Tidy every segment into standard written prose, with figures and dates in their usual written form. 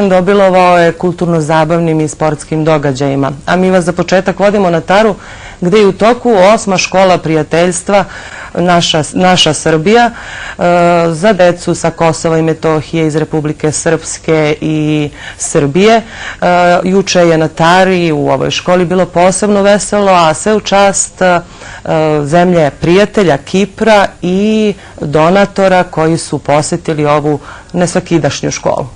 Obilovao je kulturno-zabavnim i sportskim događajima, a mi vas za početak vodimo na Taru, gde je u toku 8. škola prijateljstva Naša Srbija za decu sa Kosova i Metohije, iz Republike Srpske i Srbije. Juče je na Tari u ovoj školi bilo posebno veselo, a sve u čast zemlje prijatelja Kipra i donatora koji su posetili ovu nesvakidašnju školu.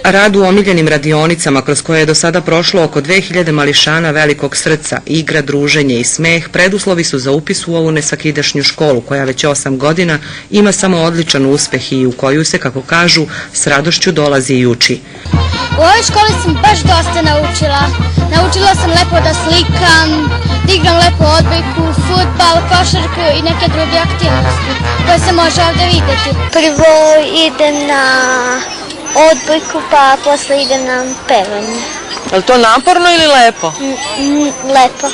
Rad u omiljenim radionicama, kroz koje je do sada prošlo oko 2000 mališana velikog srca, igra, druženje i smeh, preduslovi su za upis u ovu nesvakidašnju školu, koja već 8 godina ima samo odličan uspeh i u koju se, kako kažu, s radošću dolazi i uči. U ovoj školi sam baš dosta naučila. Naučila sam lepo da slikam, da igram lepo odbojku, fudbal, košarku i neke druge aktivnosti koje se može ovde videti. Prvo idem na odbojku, pa posle idem na pevanje. Je li to naporno ili lepo? Lepo.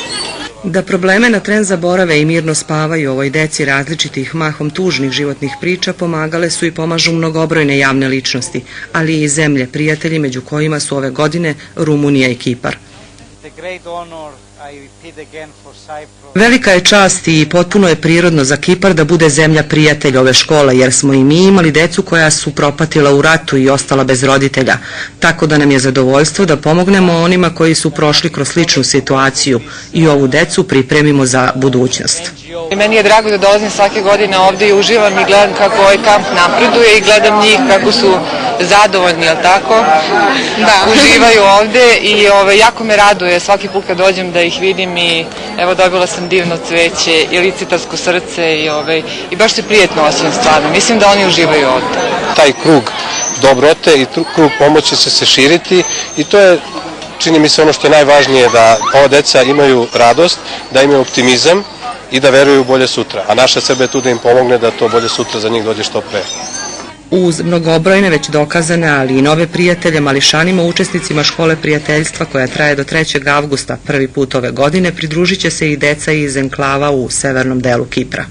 Da probleme na tren zaborave i mirno spavaju ovoj deci različitih, mahom tužnih životnih priča pomagale su i pomažu mnogobrojne javne ličnosti, ali i zemlje, prijatelji, među kojima su ove godine Rumunija i Kipar. Velika je čast i potpuno je prirodno za Kipar da bude zemlja prijatelj ove škole, jer smo i mi imali decu koja su propatila u ratu i ostala bez roditelja. Tako da nam je zadovoljstvo da pomognemo onima koji su prošli kroz sličnu situaciju i ovu decu pripremimo za budućnost. Meni je drago da dolazim svake godine ovde i uživam i gledam kako ovaj kamp napreduje i gledam njih kako su zadovoljni, jel tako? Da, uživaju ovde i jako me raduje svaki put kad dođem da ih vidim i evo dobila sam divno cveće i licitarsko srce i baš se prijetno osjećam stvarno. Mislim da oni uživaju ovde. Taj krug dobrote i krug pomoći će se širiti i to je, čini mi se, ono što je najvažnije, da ova deca imaju radost, da imaju optimizam i da veruju u bolje sutra. A naša Srbija je tu da im pomogne da to bolje sutra za njih dođe što pre. Uz mnogobrojne već dokazane, ali i nove prijatelje mališanima, učesnicima škole prijateljstva koja traje do 3. avgusta prvi put ove godine, pridružit će se i deca iz enklava u severnom delu Kipra.